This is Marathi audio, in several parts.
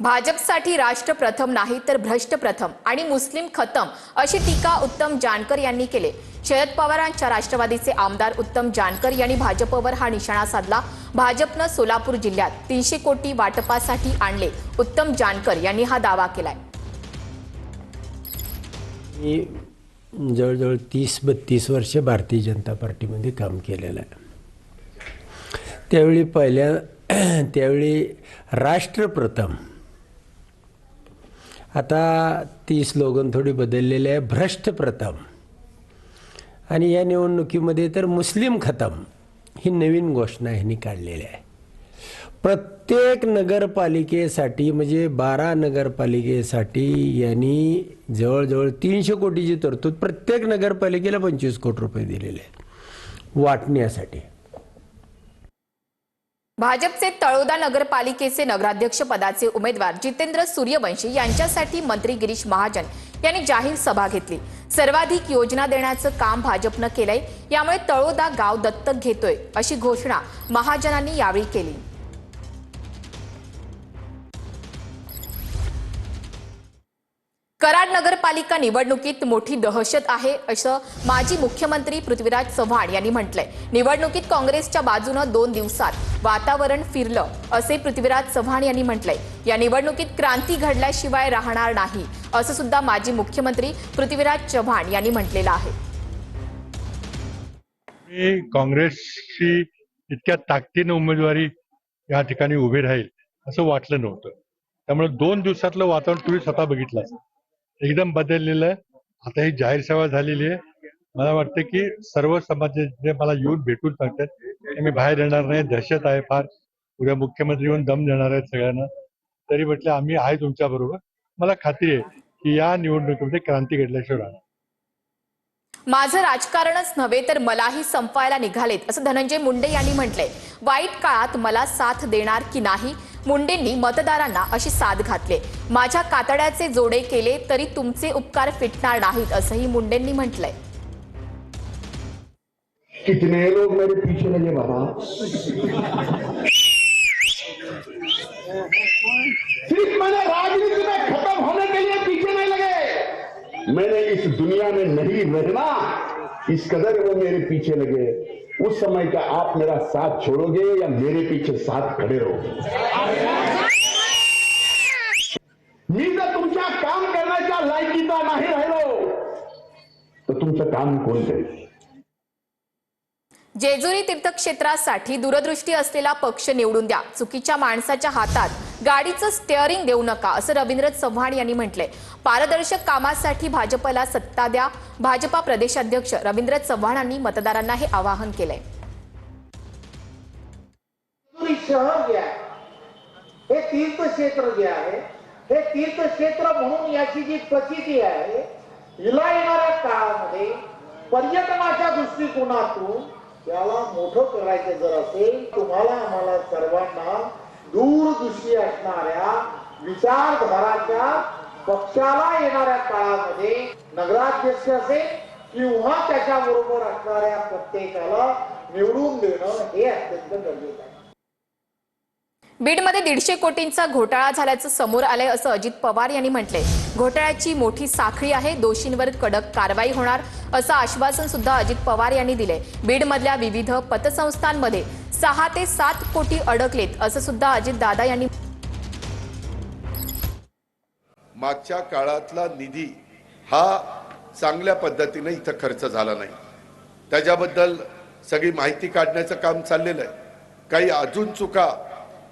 भाजपसाठी राष्ट्र प्रथम नाही तर भ्रष्ट प्रथम आणि मुस्लिम खतम अशी टीका उत्तम जानकर यांनी केली। शरद पवारांच्या राष्ट्रवादीचे आमदार उत्तम जानकर यांनी भाजपवर हा निशाणा साधला। भाजपनं सोलापूर जिल्ह्यात 300 कोटी वाटपासाठी आणले। उत्तम जानकर यांनी हा दावा केलाय। मी जवळजवळ 30-32 वर्ष भारतीय जनता पार्टीमध्ये काम केलेलं आहे। त्यावेळी राष्ट्रप्रथम, आता ती स्लोगन थोडी बदललेली आहे, भ्रष्ट प्रथम, आणि या निवडणुकीमध्ये तर मुस्लिम खतम ही नवीन घोषणा ह्यांनी काढलेली आहे। प्रत्येक नगरपालिकेसाठी म्हणजे 12 नगरपालिकेसाठी यांनी जवळजवळ 300 कोटीची तरतूद प्रत्येक नगरपालिकेला 25 कोटी रुपये दिलेले आहेत वाटण्यासाठी। भाजपचे तळोदा नगरपालिकेचे नगराध्यक्ष पदाचे उमेदवार जितेंद्र सूर्यवंशी यांच्यासाठी मंत्री गिरीश महाजन यांनी जाहीर सभा घेतली। सर्वाधिक योजना देण्याचं काम भाजपनं केलंय, यामुळे तळोदा गाव दत्तक घेतोय अशी घोषणा महाजनांनी यावेळी केली। कराड नगरपालिका निवडणुकीत मोठी दहशत आहे असं माजी मुख्यमंत्री पृथ्वीराज चव्हाण यांनी म्हटलंय। निवडणुकीत काँग्रेसच्या बाजूने 2 दिवसात वातावरण फिरलं असे पृथ्वीराज चव्हाण यांनी म्हटलंय। या निवडणुकीत क्रांती घडल्याशिवाय राहणार नाही असं सुद्धा माजी मुख्यमंत्री पृथ्वीराज चव्हाण यांनी म्हटलेलं आहे। मी काँग्रेसची इतक्या ताकदीने उमेदवारी या ठिकाणी उभी राहील असं वाटलं नव्हतं। त्यामुळे 2 दिवसातलं वातावरण तुम्ही स्वतः बघितलं, एकदम बदललेलं आहे। आता ही जाहीर सभा झालेली आहे। मला वाटतं की सर्व समाजाचे मला येऊन भेटून सांगतात मी बाहेर येणार नाही, दहशत आहे फार, उद्या मुख्यमंत्री येऊन दम देणार आहेत सगळ्यांना, तरी म्हटलं आम्ही आहे तुमच्या बरोबर। मला खात्री आहे की या निवडणुकीमध्ये क्रांती घडल्याशिवाय राहणार। माझं राजकारणच नव्हे तर मलाही संपवायला निघालेत असं धनंजय मुंडे यांनी म्हटलंय। वाईट काळात मला साथ देणार की नाही, मुंडेंनी मतदारांना अशी साथ घातली। माझ्या कातड्याचे जोडे केले तरी तुमचे उपकार फिटणार नाहीत असंही मुंडेंनी म्हटलंय। कितने लोग मेरे पीछे लगे बाबा, सिर्फ मैंने राजनीति में खत्म होने के लिए पीछे नहीं लगे, मैंने इस दुनिया में नहीं रहना इस कदर वो मेरे पीछे लगे। उस समय का आप मेरा साथ छोड़ोगे या मेरे पीछे साथ खड़े रहोगे? मी जर तुमच्या काम करण्याच्या लायकीचा नाही राहिलो तर तुमचं काम कोण करेल? जेजुरी तीर्थक्षेत्रासाठी दूरदृष्टी असलेला पक्ष निवडून द्या, चुकीच्या माणसाच्या हातात गाडीचं स्टीअरिंग देऊ नका असं रवींद्र चव्हाण यांनी म्हटलंय। पारदर्शक कामासाठी भाजपला सत्ता द्या, भाजपा प्रदेशाध्यक्ष रवींद्र चव्हाणांनी मतदारांना हे आवाहन केलंय। शहर जे आहे हे तीर्थक्षेत्र जे आहे हे तीर्थक्षेत्र म्हणून याची जी प्रचिती आहे, हिला येणाऱ्या काळामध्ये पर्यटनाच्या दृष्टिकोनातून याला मोठं करायचं जर असेल, तुम्हाला आम्हाला सर्वांना दूरदृष्टी असणाऱ्या विचारधाराच्या पक्षाला येणाऱ्या काळामध्ये नगराध्यक्ष असेल किंवा त्याच्याबरोबर असणाऱ्या प्रत्येकाला निवडून देणं हे अत्यंत गरजेचं आहे। बीडमध्ये 150 कोटींचा घोटाळा झाल्याचं समोर आलंय असं अजित पवार यांनी म्हटलंय। घोटाळ्याची मोठी साखळी आहे, दोषींवर कडक कारवाई होणार असं आश्वासन सुद्धा अजित पवार यांनी दिले। बीडमधल्या विविध पतसंस्थांमध्ये 6 ते 7 कोटी अडकलेत असं सुद्धा अजित दादा यांनी। मागच्या काळातला निधी हा चांगल्या पद्धतीने इथं खर्च झाला नाही, त्याच्याबद्दल सगळी माहिती काढण्याचं काम चाललेलं आहे। काही अजून चुका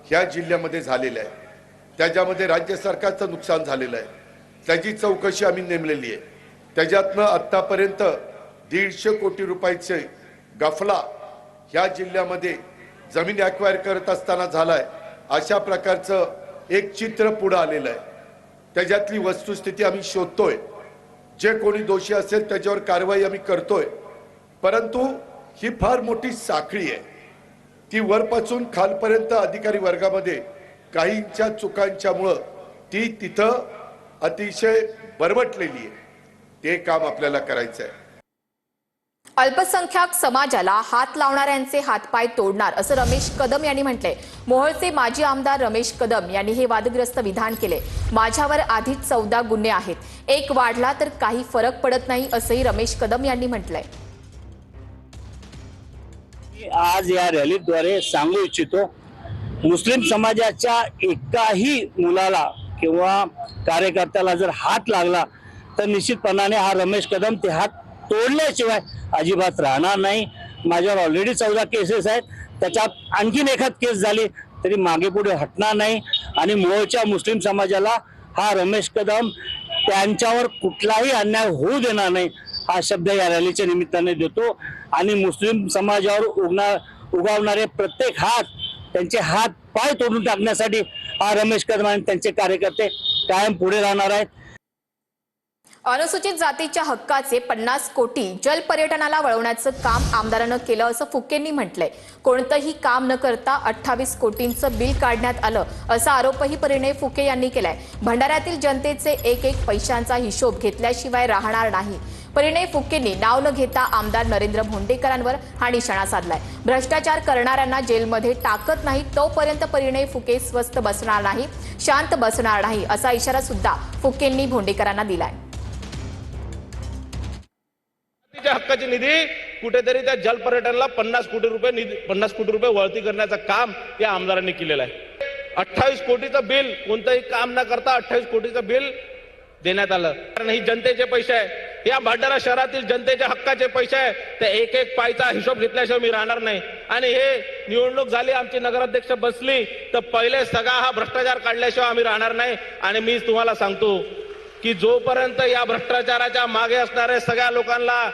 ह्या जिल्ह्यामध्ये झालेल्या आहे, त्याच्यामध्ये राज्य सरकारचं नुकसान झालेलं आहे, त्याची चौकशी आम्ही नेमलेली आहे। त्याच्यातनं आतापर्यंत 150 कोटी रुपयाचे गफला ह्या जिल्ह्यामध्ये जमीन ॲक्वायर करत असताना झालाय, अशा प्रकारचं एक चित्र पुढे आलेलं आहे। त्याच्यातली वस्तुस्थिती आम्ही शोधतोय, जे कोणी दोषी असेल त्याच्यावर कारवाई आम्ही करतोय, परंतु ही फार मोठी साखळी आहे, ती वरपासून खालपर्यंत अधिकारी वर्गामध्ये काहींच्या चुकांच्यामुळे ती तिथं अतिशय बरबटलेली आहे। ते काम आपल्याला करायचं आहे। अल्पसंख्याक समाजाला हात लावणाऱ्यांचे हातपाय तोडणार असं रमेश कदम यांनी म्हटलंय. मोहोळचे माजी आमदार रमेश कदम यांनी हे वादग्रस्त विधान केले. माझ्यावर आधीच 14 गुन्हे आहेत, एक वाढला तर काही फरक पडत नाही असंही रमेश कदम यांनी म्हटलंय. आज या रॅलीद्वारे सांगू इच्छितो, मुस्लिम समाजाच्या एकाही मुलाला किंवा कार्यकर्त्याला जर हात लागला तर निश्चितपणाने हा रमेश कदम ते हात तोडल्याशिवाय अजिबात राहणार नाही. माझ्यावर ऑलरेडी 14 केसेस आहेत, त्याच्यात आणखीन एखाद केस झाली तरी मागे पुढे हटणार नाही. आणि मोहोळच्या मुस्लिम समाजाला हा रमेश कदम त्यांच्यावर कुठलाही अन्याय होऊ देणार नाही हा शब्द या रॅलीच्या निमित्ताने देतो. आणि मुस्लिम समाजावर उगवणारे प्रत्येक हात, त्यांचे हात पाय तोडून टाकण्यासाठी हा रमेश कदम आणि त्यांचे कार्यकर्ते कायम पुढे राहणार आहेत. अनुसूचित जातीच्या हक्काचे 50 कोटी जलपर्यटनाला वळवण्याचं काम आमदारानं केलं असं फुकेंनी म्हटलंय. कोणतंही काम न करता 28 कोटींचं बिल काढण्यात आलं असा आरोपही परिणय फुके यांनी केलाय. भंडाऱ्यातील जनतेचे एक पैशांचा हिशोब घेतल्याशिवाय राहणार नाही. परिणय फुकेंनी नाव न घेता आमदार नरेंद्र भोंडेकरांवर हा निशाणा साधलाय. भ्रष्टाचार करणाऱ्यांना जेलमध्ये टाकत नाही तोपर्यंत परिणय फुके स्वस्थ बसणार नाही, शांत बसणार नाही असा इशारा सुद्धा फुकेंनी भोंडेकरांना दिलाय. हक्काची निधी कुठेतरी त्या जलपर्यटनाला 50 कोटी रुपये वळती करण्याचं काम या आमदारांनी केलेलं आहे. 28 कोटीचं बिल, कोणतंही काम न करता 28 कोटीचं बिल देण्यात आलं. कारण ही जनतेचे पैसे आहे, या भंडारा शहरातील जनतेच्या हक्काचे पैसे आहे. ते एक पायचा हिशोब घेतल्याशिवाय मी राहणार नाही. आणि हे निवडणूक झाली, आमची नगराध्यक्ष बसली तर पहिले सगळा हा भ्रष्टाचार काढल्याशिवाय आम्ही राहणार नाही. आणि मी तुम्हाला सांगतो की जोपर्यंत या भ्रष्टाचाराच्या मागे असणाऱ्या सगळ्या लोकांना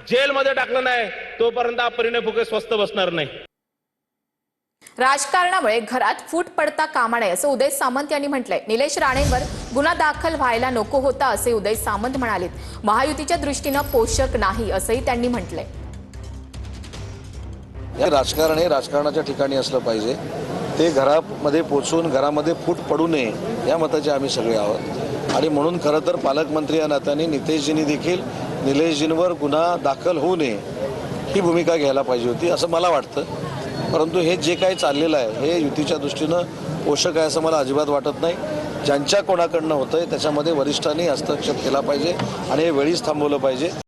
जेलमध्ये टाकलं नाही तोपर्यंत परिणय फुके स्वस्थ बसणार नाही. राजकारणामुळे घरात फूट पडता कामा नये असं उदय सामंत यांनी म्हटलंय. निलेश राणेंवर गुन्हा दाखल व्हायला नको होता असे उदय सामंत म्हणालेत. महायुतीच्या दृष्टीनं पोषक नाही असंही त्यांनी म्हटलंय. राजकारण हे राजकारणाच्या ठिकाणी असलं पाहिजे, ते घरामध्ये पोचून घरामध्ये फूट पडू नये या मताचे आम्ही सगळे आहोत. आणि म्हणून खरं तर पालकमंत्री या नात्याने नितेशजींनी देखील निलेशजींवर गुन्हा दाखल होऊ नये ही भूमिका घ्यायला पाहिजे होती असं मला वाटतं. परंतु हे जे काही चाललेलं आहे हे युतीच्या दृष्टीनं पोषक आहे असं मला अजिबात वाटत नाही. ज्यांच्या कोणाकडनं होतंय त्याच्यामध्ये वरिष्ठांनी हस्तक्षेप केला पाहिजे आणि हे वेळीच थांबवलं पाहिजे.